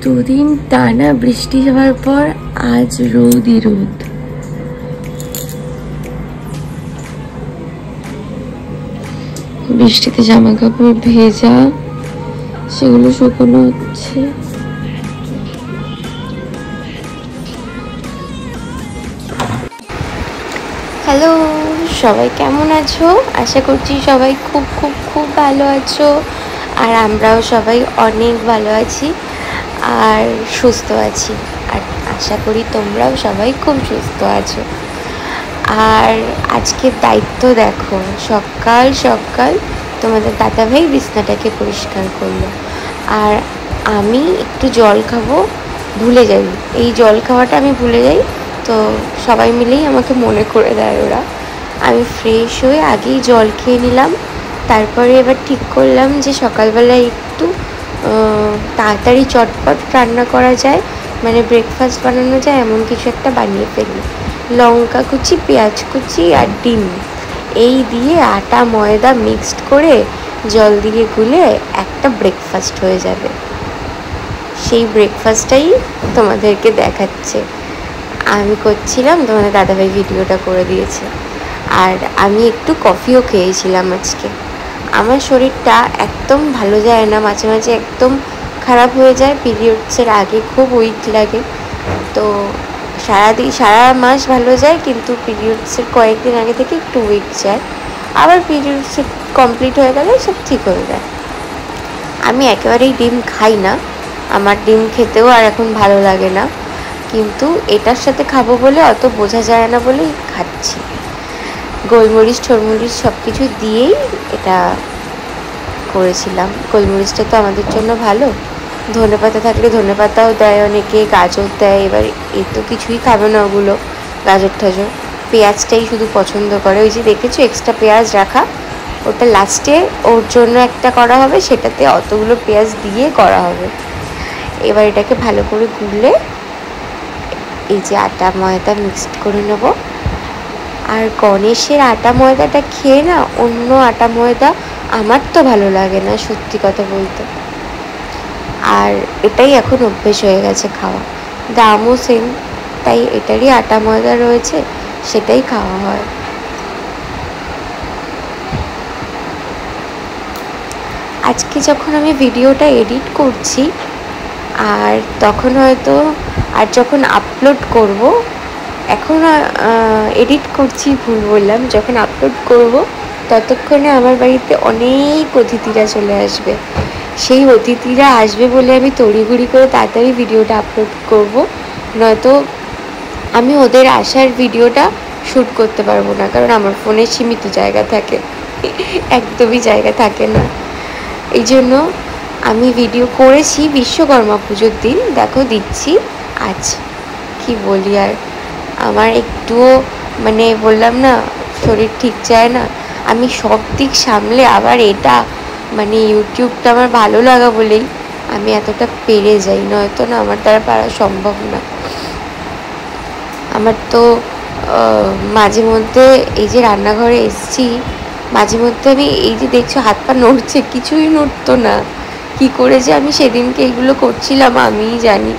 দুদিন টানা বৃষ্টি হওয়ার পর আজ রোদই রোদ। বৃষ্টিতে জামা কাপড় ভেজা, সেগুলো শুকানো হচ্ছে। হ্যালো, সবাই কেমন আছো? আশা করছি সবাই খুব খুব খুব ভালো আছো। আর আমরাও সবাই অনেক ভালো আছি আর সুস্থ আছি। আর আশা করি তোমরাও সবাই খুব সুস্থ আছো। আর আজকের দায়িত্ব দেখো, সকাল সকাল তোমাদের দাদাভাই বিছনাটাকে পরিষ্কার করলো, আর আমি একটু জল খাবো ভুলে যাই। এই জল খাওয়াটা আমি ভুলে যাই, তো সবাই মিলেই আমাকে মনে করে দেয় ওরা। আমি ফ্রেশ হয়ে আগেই জল খেয়ে নিলাম। তারপরে এবার ঠিক করলাম যে সকালবেলায় একটু তাড়াতাড়ি চটপট রান্না করা যায়, মানে ব্রেকফাস্ট বানানো যায় এমন কিছু একটা বানিয়ে ফেলি। লঙ্কা কুচি, পেঁয়াজ কুচি আর ডিম এই দিয়ে আটা ময়দা মিক্সড করে জল দিয়ে গুলে একটা ব্রেকফাস্ট হয়ে যাবে। সেই ব্রেকফাস্টটাই তোমাদেরকে দেখাচ্ছে আমি করছিলাম, তোমাদের দাদাভাই ভিডিওটা করে দিয়েছে। আর আমি একটু কফিও খেয়েছিলাম আজকে। আমার শরীরটা একদম ভালো যায় না, মাঝে মাঝে একদম খারাপ হয়ে যায়। পিরিয়ডসের আগে খুব উইক লাগে, তো সারা মাস ভালো যায়, কিন্তু পিরিয়ডসের কয়েকদিন আগে থেকে একটু উইক যায়। আবার পিরিয়ডস কমপ্লিট হয়ে গেলে সব ঠিক হয়ে যায়। আমি একেবারেই ডিম খাই না, আমার ডিম খেতেও আর এখন ভালো লাগে না, কিন্তু এটার সাথে খাবো বলে অত বোঝা যায় না বলেই খাচ্ছি। গোলমরিচ ঠোরমরিচ সব কিছু দিয়েই এটা করেছিলাম। গোলমরিচটা তো আমাদের জন্য ভালো, ধনেপাতা থাকলে ধনেপাতাও দেয় অনেকে, গাজর দেয়। এবার এ তো কিছুই খাবে না ওগুলো, গাজর টাজর। পেঁয়াজটাই শুধু পছন্দ করে। ওই যে দেখেছো এক্সট্রা পেঁয়াজ রাখা, ওটা লাস্টে ওর জন্য একটা করা হবে, সেটাতে অতগুলো পেঁয়াজ দিয়ে করা হবে। এবার এটাকে ভালো করে গুলে এই যে আটা ময়দা মিক্সড করে নেব। আর গণেশের আটা ময়দাটা খেয়ে না অন্য আটা ময়দা আমার তো ভালো লাগে না, সত্যি কথা বলতে। আর এটাই এখন অভ্যেস হয়ে গেছে খাওয়া, দামও সেম, তাই এটারই আটা ময়দা রয়েছে, সেটাই খাওয়া হয়। আজকে যখন আমি ভিডিওটা এডিট করছি আর তখন হয়তো, আর যখন আপলোড করব, এখন এডিট করছি ভুল বললাম, যখন আপলোড করব ততক্ষণে আমার বাড়িতে অনেক অতিথিরা চলে আসবে। সেই অতিথিরা আসবে বলে আমি তড়িঘড়ি করে তাড়াতাড়ি ভিডিওটা আপলোড করব, নয়তো আমি ওদের আসার ভিডিওটা শ্যুট করতে পারবো না, কারণ আমার ফোনে সীমিত জায়গা থাকে, একদমই জায়গা থাকে না। এই জন্য আমি ভিডিও করেছি বিশ্বকর্মা পুজোর দিন, দেখো দিচ্ছি আজ। কি বলি আর, আমার একটুও মানে বললাম না শরীর ঠিক যায় না, আমি সব দিক সামলে আবার এটা মানে ইউটিউবটা আমার ভালো লাগা বলেই আমি এতটা পেরে যাই, নয়তো না আমার দ্বারা পারা সম্ভব না। আমার তো মাঝে মধ্যে এই যে রান্নাঘরে এসছি, মাঝে মধ্যে আমি এই যে দেখছো হাত পা নড়ছে, কিছুই নড়তো না। কি করে যে আমি সেদিনকে এইগুলো করছিলাম আমিই জানি,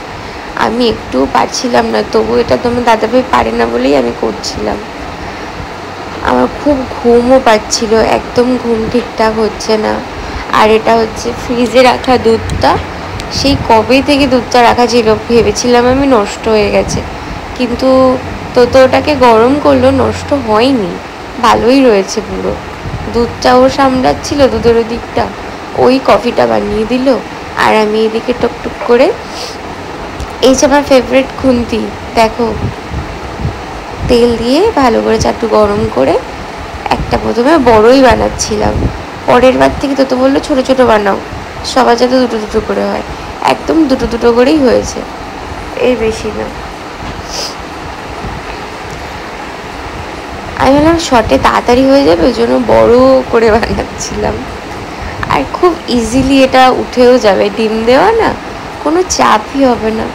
আমি একটুও পারছিলাম না, তবু এটা তো আমার দাদাভাই পারে না বলেই আমি করছিলাম। আমার খুব ঘুমও পাচ্ছিল, একদম ঘুম ঠিকঠাক হচ্ছে না। আর এটা হচ্ছে ফ্রিজে রাখা দুধটা, সেই কবে থেকে দুধটা রাখা ছিল, ভেবেছিলাম আমি নষ্ট হয়ে গেছে, কিন্তু তো ওটাকে গরম করলো, নষ্ট হয়নি, ভালোই রয়েছে পুরো। দুধটা ও সামলাচ্ছিল দুধের দিকটা, ওই কফিটা বানিয়ে দিল, আর আমি এদিকে টুকটুক করে এই যে আমার ফেভারিট খুন্তি, দেখো তেল দিয়ে ভালো করে চাটু গরম করে একটা প্রথমে বড়ই বানাচ্ছিলাম, পরের বার থেকে তো বললো ছোট ছোট বানাও, সবার যাতে দুটো দুটো করে হয়, একদম দুটো দুটো করেই হয়েছে, এর বেশি না। আমি বললাম শর্টে তাড়াতাড়ি হয়ে যাবে, ওই জন্য বড় করে বানাচ্ছিলাম। আর খুব ইজিলি এটা উঠেও যাবে, ডিম দেওয়া না, কোনো চাপই হবে না।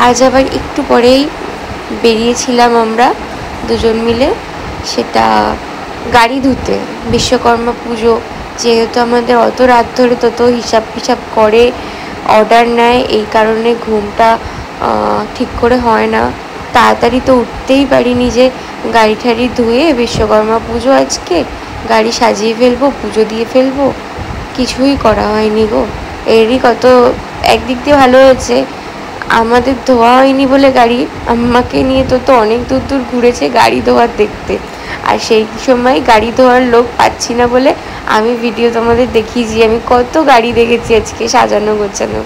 আজ আবার একটু পরেই বেরিয়েছিলাম আমরা দুজন মিলে, সেটা গাড়ি ধুতে। বিশ্বকর্মা পুজো যেহেতু আমাদের অত রাত ধরে তত হিসাব ফিসাব করে অর্ডার নেয়, এই কারণে ঘুমটা ঠিক করে হয় না। তাড়াতাড়ি তো উঠতেই পারিনি যে গাড়ি ঠাড়ি ধুয়ে বিশ্বকর্মা পুজো আজকে গাড়ি সাজিয়ে ফেলবো, পুজো দিয়ে ফেলবো, কিছুই করা হয়নি গো। এরই কত একদিক দিয়ে ভালো হয়েছে আমাদের ধোয়া হয়নি বলে গাড়ি, আম্মাকে নিয়ে তো অনেক দূর দূর ঘুরেছে গাড়ি ধোয়ার দেখতে। আর সেই সময় গাড়ি ধোয়ার লোক পাচ্ছি না বলে আমি ভিডিও তোমাদের দেখিয়েছি আমি কত গাড়ি দেখেছি আজকে সাজানো গোছানো।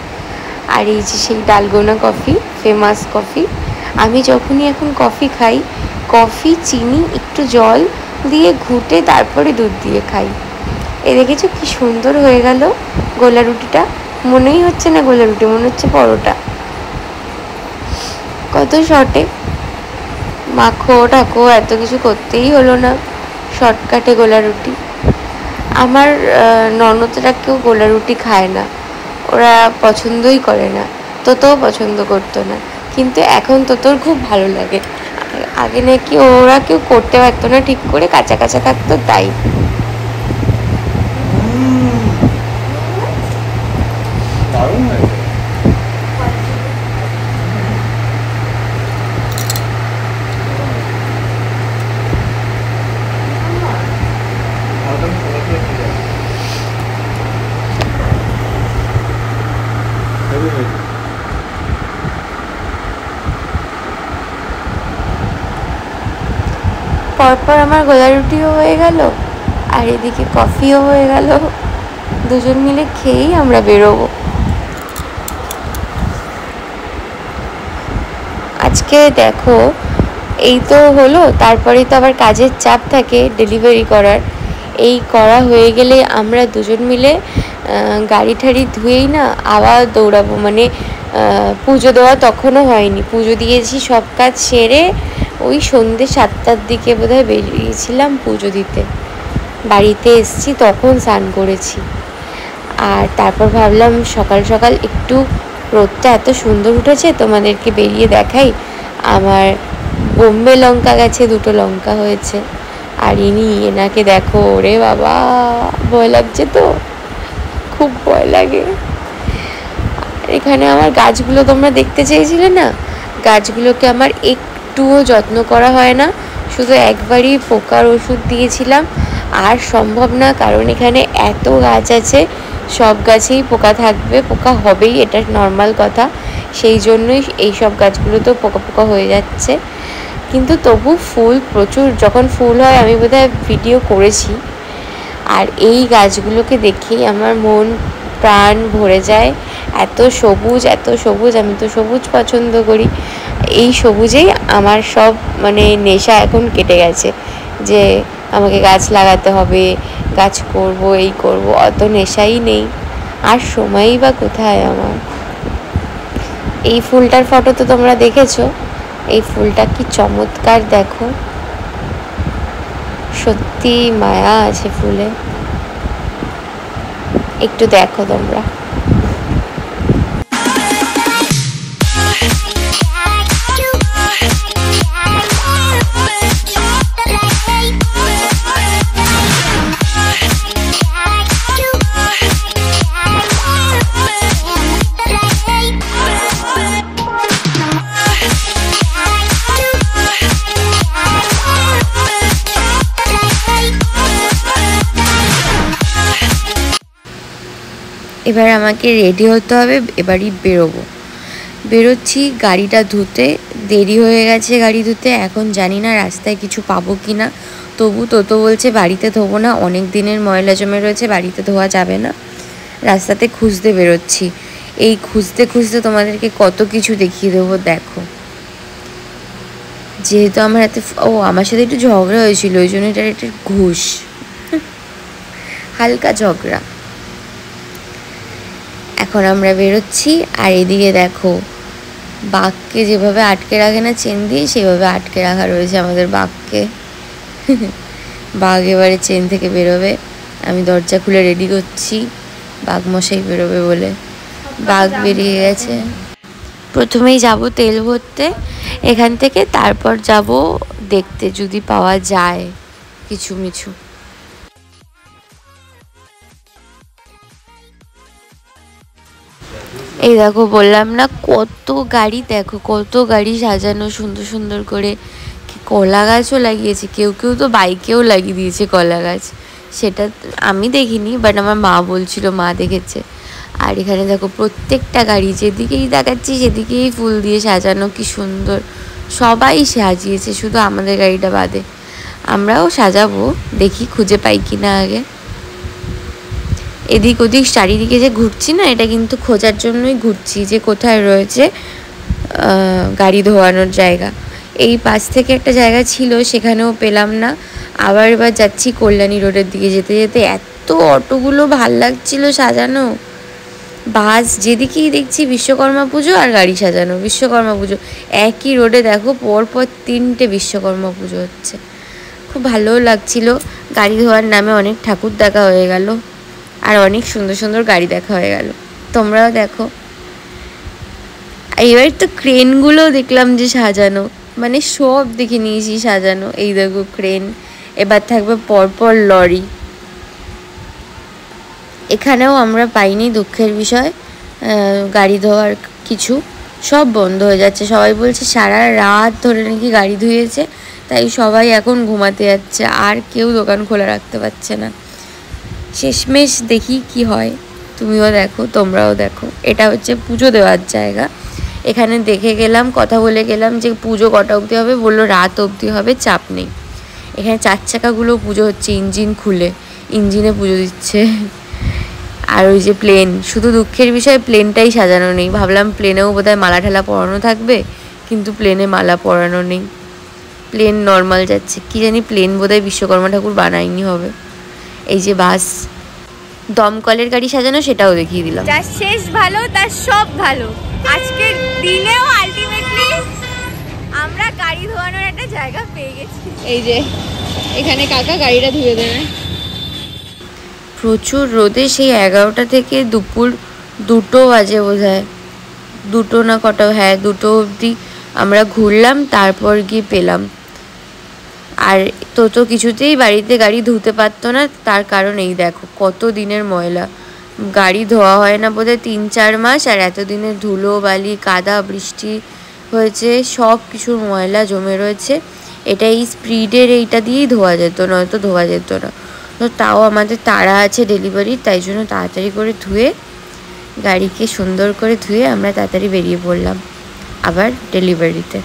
আর এই যে সেই ডালগোনা কফি, ফেমাস কফি। আমি যখনই এখন কফি খাই, কফি চিনি একটু জল দিয়ে ঘুটে তারপরে দুধ দিয়ে খাই। এ দেখেছো কি সুন্দর হয়ে গেল গোলা রুটিটা। মনেই হচ্ছে না গোলা রুটি, মনে হচ্ছে পরোটা। কত শর্টে মাখো ঠাকো এত কিছু করতেই হলো না, শর্টকাটে গোলা রুটি। আমার ননদরা কেউ গোলা রুটি খায় না, ওরা পছন্দই করে না, তোতও পছন্দ করতো না, কিন্তু এখন তোতোর খুব ভালো লাগে। আগে নাকি ওরা কেউ করতে পারতো না ঠিক করে, কাঁচা কাঁচা থাকতো তাই। পরপর আমার গোলা রুটিও হয়ে গেল আর এদিকে কফিও হয়ে গেল। দুজন মিলে খেয়েই আমরা বেরোবো। আজকে দেখো এই তো হলো, তারপরে তো আবার কাজের চাপ থাকে ডেলিভারি করার। এই করা হয়ে গেলে আমরা দুজন মিলে গাড়ি ঠাড়ি ধুয়েই না আবার দৌড়াবো। মানে পুজো দেওয়া তখনও হয়নি, পুজো দিয়েছি সব কাজ সেরে ওই সন্ধ্যে 7টার দিকে বোধহয় বেরিয়েছিলাম পুজো দিতে। বাড়িতে এসছি তখন স্নান করেছি। আর তারপর ভাবলাম সকাল সকাল একটু রোদটা এত সুন্দর উঠেছে তোমাদেরকে বেরিয়ে দেখাই। আমার বোম্বে লঙ্কা গেছে, 2টো লঙ্কা হয়েছে। আর এনাকে দেখো, ওরে বাবা ভয় লাগছে তো, খুব ভয় লাগে। এখানে আমার গাছগুলো তোমরা দেখতে চেয়েছিলে না, গাছগুলোকে আমার একটুও যত্ন করা হয় না, শুধু একবারই পোকার ওষুধ দিয়েছিলাম। আর সম্ভব না, কারণ এখানে এত গাছ আছে, সব গাছেই পোকা থাকবে, পোকা হবেই, এটা নর্মাল কথা। সেই জন্যই এই সব গাছগুলো তো পোকা পোকা হয়ে যাচ্ছে। কিন্তু তবু ফুল প্রচুর, যখন ফুল হয় আমি বোধহয় ভিডিও করেছি। আর এই গাছগুলোকে দেখেই আমার মন প্রাণ ভরে যায়। এত সবুজ এত সবুজ, আমি তো সবুজ পছন্দ করি। এই সবুজেই আমার সব মানে নেশা এখন কেটে গেছে, যে আমাকে গাছ লাগাতে হবে, গাছ করব, এই করব, অত নেশাই নেই। আর সময়ই বা কোথায় আমার। এই ফুলটার ফটো তো তোমরা দেখেছো, এই ফুলটা কি চমৎকার দেখো, সত্যি মায়া আছে ফুলে। একটু দেখো তোমরা। এবার আমাকে রেডি হতে হবে, এবারই বেরোচ্ছি। গাড়িটা ধুতে দেরি হয়ে গেছে, গাড়ি ধুতে। এখন জানি না রাস্তায় কিছু পাবো কি না, তবু তো বলছে বাড়িতে ধোবো না, অনেক দিনের ময়লা জমে রয়েছে, বাড়িতে ধোয়া যাবে না। রাস্তাতে খুঁজতে বেরোচ্ছি। এই খুঁজতে খুঁজতে তোমাদেরকে কত কিছু দেখিয়ে দেবো, দেখো। যেহেতু আমার হাতে আমার সাথে একটু ঝগড়া হয়েছিল, ওই জন্য এটার একটা ঘুষ, হালকা ঝগড়া। এখন আমরা বেরোচ্ছি। আর এদিকে দেখো, বাঘকে যেভাবে আটকে রাখে না চেন দিয়ে, সেভাবে আটকে রাখা রয়েছে আমাদের বাঘকে। বাঘ এবারে চেন থেকে বেরোবে। আমি দরজা খুলে রেডি করছি, বাঘ মশাই বেরোবে বলে। বাঘ বেরিয়ে গেছে। প্রথমেই যাব তেল ভরতে এখান থেকে, তারপর যাব দেখতে যদি পাওয়া যায়। কিছু মিছু। এই দেখো বললাম না কত গাড়ি, দেখো কত গাড়ি সাজানো সুন্দর সুন্দর করে। কলা গাছও লাগিয়েছে, কেউ কেউ তো বাইকেও লাগিয়ে দিয়েছে কলা গাছ, সেটা আমি দেখিনি, বাট আমার মা বলছিল মা দেখেছে। আর এখানে দেখো প্রত্যেকটা গাড়ি যেদিকেই দেখাচ্ছি সেদিকেই ফুল দিয়ে সাজানো, কি সুন্দর। সবাই সাজিয়েছে, শুধু আমাদের গাড়িটা বাদে। আমরাও সাজাবো, দেখি খুঁজে পাই কিনা আগে। এদিক ওদিক চারিদিকে যে ঘুরছি না, এটা কিন্তু খোঁজার জন্যই ঘুরছি যে কোথায় রয়েছে গাড়ি ধোয়ানোর জায়গা। এই পাশ থেকে একটা জায়গা ছিল, সেখানেও পেলাম না। আবার এবার যাচ্ছি কল্যাণী রোডের দিকে। যেতে যেতে এত অটোগুলো ভাল লাগছিল সাজানো, বাস যেদিকেই দেখছি বিশ্বকর্মা পুজো আর গাড়ি সাজানো, বিশ্বকর্মা পুজো। একই রোডে দেখো পরপর 3টে বিশ্বকর্মা পুজো হচ্ছে, খুব ভালোও লাগছিল। গাড়ি ধোয়ার নামে অনেক ঠাকুর দেখা হয়ে গেল, আর অনেক সুন্দর সুন্দর গাড়ি দেখা হয়ে গেল। তোমরাও দেখো। এবার তো ক্রেনগুলো দেখলাম যে সাজানো, মানে সব দেখে নিয়েছি সাজানো। এই দেখো ক্রেন, এবার থাকবে পরপর লরি। এখানেও আমরা পাইনি, দুঃখের বিষয়, গাড়ি ধোয়ার কিছু, সব বন্ধ হয়ে যাচ্ছে। সবাই বলছে সারা রাত ধরে নাকি গাড়ি ধুয়েছে, তাই সবাই এখন ঘুমাতে যাচ্ছে, আর কেউ দোকান খোলা রাখতে পারছে না। শেষমেশ দেখি কি হয়, তুমিও দেখো, তোমরাও দেখো। এটা হচ্ছে পুজো দেওয়ার জায়গা। এখানে দেখে গেলাম, কথা বলে গেলাম যে পুজো কটা অবধি হবে, বললো রাত অবধি হবে, চাপ নেই। এখানে 4 চাকাগুলো পুজো হচ্ছে, ইঞ্জিন খুলে ইঞ্জিনে পুজো দিচ্ছে। আর ওই যে প্লেন, শুধু দুঃখের বিষয় প্লেনটাই সাজানো নেই। ভাবলাম প্লেনেও বোধহয় মালা ঠালা পরানো থাকবে, কিন্তু প্লেনে মালা পরানো নেই, প্লেন নর্মাল যাচ্ছে। কি জানি প্লেন বোধহয় বিশ্বকর্মা ঠাকুর বানায়নি হবে। এই যে বাস, দমকলের গাড়ি সাজানো, সেটাও দেখিয়ে দিলাম। যার শেষ ভালো তার সব ভালো। আজকের দিনেও আলটিমেটলি আমরা গাড়ি ধোয়ানোর একটা জায়গা পেয়ে গেছি। এই যে এখানে কাকা গাড়িটা ধুয়ে দেবে। প্রচুর রোদে সেই 11টা থেকে দুপুর 2টো বাজে বোধহয়, 2টো না কটা, হ্যাঁ 2টো অবধি আমরা ঘুরলাম, তারপর গিয়ে পেলাম। আর তো কিছুতেই বাড়িতে গাড়ি ধুতে পারতো না, তার কারণ এই দেখো কত দিনের ময়লা। গাড়ি ধোয়া হয় না বোধহয় 3-4 মাস, আর এতদিনের ধুলো বালি কাদা বৃষ্টি হয়েছে, সব কিছুর ময়লা জমে রয়েছে। এটা এই স্পিডের এইটা দিয়েই ধোয়া যেত, নয়তো ধোয়া যেত না। তো তাও আমাদের তাড়া আছে ডেলিভারি, তাই জন্য তাড়াতাড়ি করে ধুয়ে, গাড়িকে সুন্দর করে ধুয়ে আমরা তাড়াতাড়ি বেরিয়ে পড়লাম আবার ডেলিভারিতে।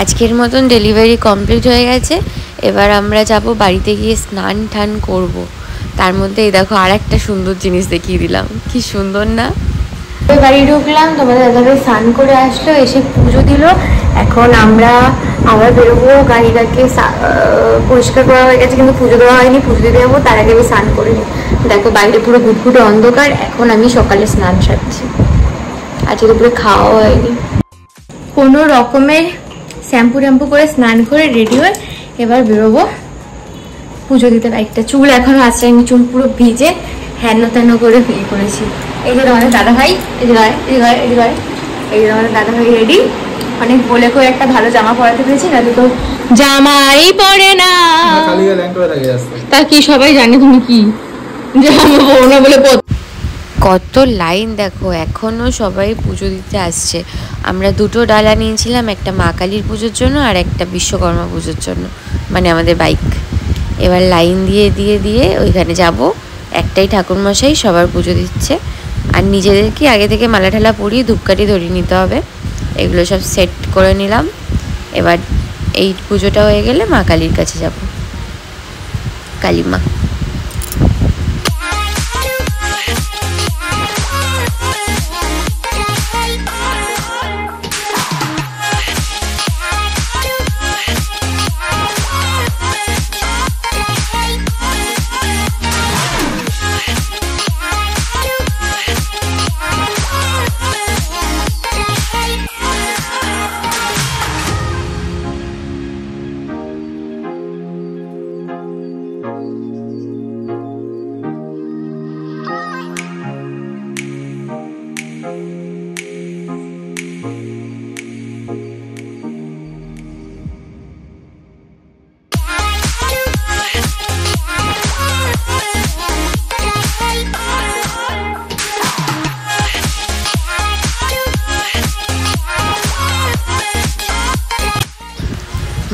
আজকের মতন ডেলিভারি কমপ্লিট হয়ে গেছে। এবার আমরা যাব বাড়িতে গিয়ে স্নান টান করব। তার মধ্যে এই দেখো আর একটা সুন্দর জিনিস দেখিয়ে দিলাম, কি সুন্দর না। বাড়ি ঢুকলাম, তোমাদের দাদাভাই স্নান করে আসলো, এসে পুজো দিল। এখন আমরা আবার বেরোবো, গাড়িটাকে পরিষ্কার করা হয়ে গেছে কিন্তু পুজো দেওয়া হয়নি, পুজো দিতে যাবো। তার আগে আমি স্নান করে নিই। দেখো বাইরে পুরো ঘুটঘুটে অন্ধকার। এখন আমি সকালে স্নান সারছি, আজকে দুপুরে খাওয়া হয়নি। কোনো রকমের শ্যাম্পু ট্যাম্পু করে স্নান করে রেডি হয়ে এবার বেরোবো পুজো দিতে। বাইকটা চুল এখনো আশ্রয়নি, চুল পুরো ভিজে। হেন তেন করে ইয়ে করেছি। এই যে তোমাদের দাদা ভাই, এই যে আমাদের দাদা ভাই রেডি। অনেক বলে করে একটা ভালো জামা পরাতে পেরেছি, না তো জামাই পরে না। তা কি সবাই জানে তুমি কি জামা পরো না বলে। কত লাইন দেখো, এখনও সবাই পুজো দিতে আসছে। আমরা দুটো ডালা নিয়েছিলাম, একটা মা কালীর পুজোর জন্য আর একটা বিশ্বকর্মা পুজোর জন্য, মানে আমাদের বাইক। এবার লাইন দিয়ে দিয়ে দিয়ে ওইখানে যাব। একটাই ঠাকুরমশাই সবার পুজো দিচ্ছে, আর নিজেদেরকে আগে থেকে মালা ঠালা পরিয়ে ধূপকাঠি ধরিয়ে নিতে হবে। এগুলো সব সেট করে নিলাম। এবার এই পুজোটা হয়ে গেলে মা কালীর কাছে যাব, কালী মা।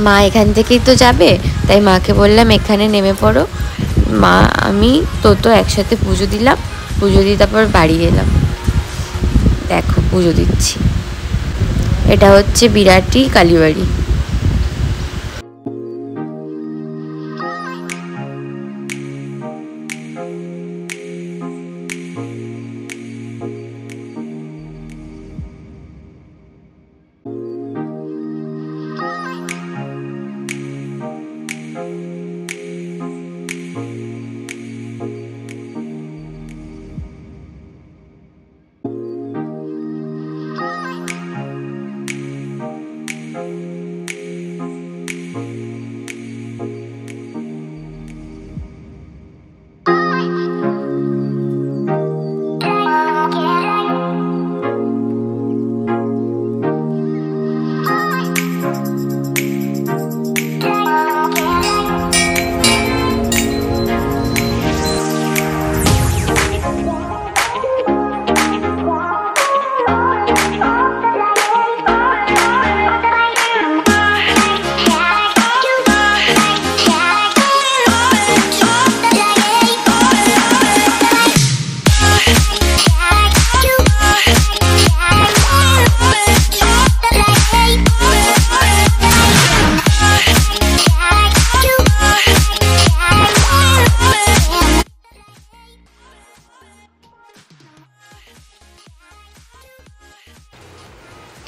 মা এখান থেকেই তো যাবে, তাই মাকে বললাম এখানে নেমে পড়ো। মা আমি তো একসাথে পুজো দিলাম, পুজো দিয়ে তারপর বাড়ি এলাম। দেখো পুজো দিচ্ছি। এটা হচ্ছে বিরাটি কালীবাড়ি।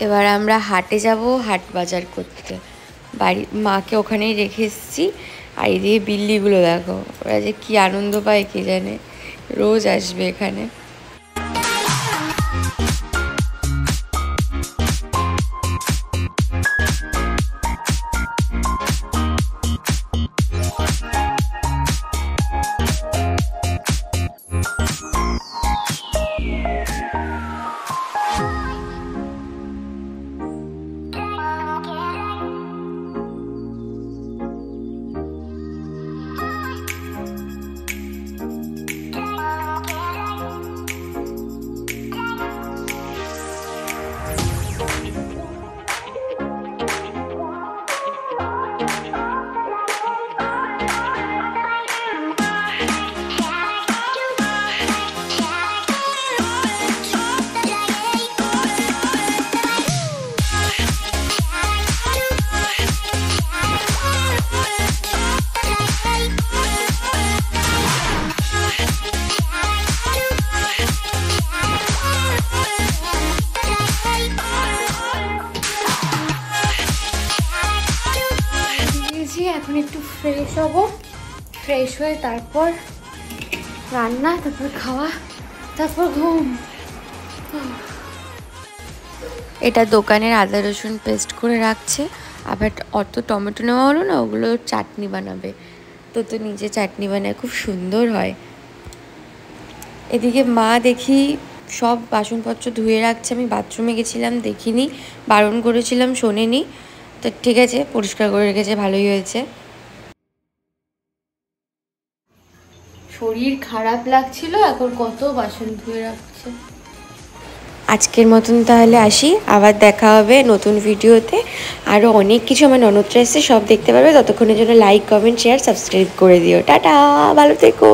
এবার আমরা হাটে যাব, হাট বাজার করতে। বাড়ি মাকে ওখানেই রেখে এসেছি। আর এদিকে বিল্লিগুলো দেখো, ওরা যে কি আনন্দ পায় কে জানে, রোজ আসবে এখানে। এখন একটু ফ্রেশ হব, ফ্রেশ হয়ে তারপর রান্না, তারপর খাওয়া, তারপর ঘুম। এটা দোকানের আদা রসুন পেস্ট করে রাখছে। আবার অত টমেটো নেওয়া হলো না, ওগুলো চাটনি বানাবে। তো নিজে চাটনি বানায়, খুব সুন্দর হয়। এদিকে মা দেখি সব বাসনপত্র ধুয়ে রাখছে। আমি বাথরুমে গেছিলাম, দেখিনি, বারণ করেছিলাম, শোনেনি। তো ঠিক আছে, পরিষ্কার করে রেখেছে, ভালোই হয়েছে। শরীর খারাপ লাগছিল, এখন কত বাসন ধুয়ে রাখছে। আজকের মতন তাহলে আসি, আবার দেখা হবে নতুন ভিডিওতে। আরও অনেক কিছু আমার ননদরা এসছে, সব দেখতে পারবে। ততক্ষণের জন্য লাইক, কমেন্ট, শেয়ার, সাবস্ক্রাইব করে দিও। টাটা, ভালো থেকো।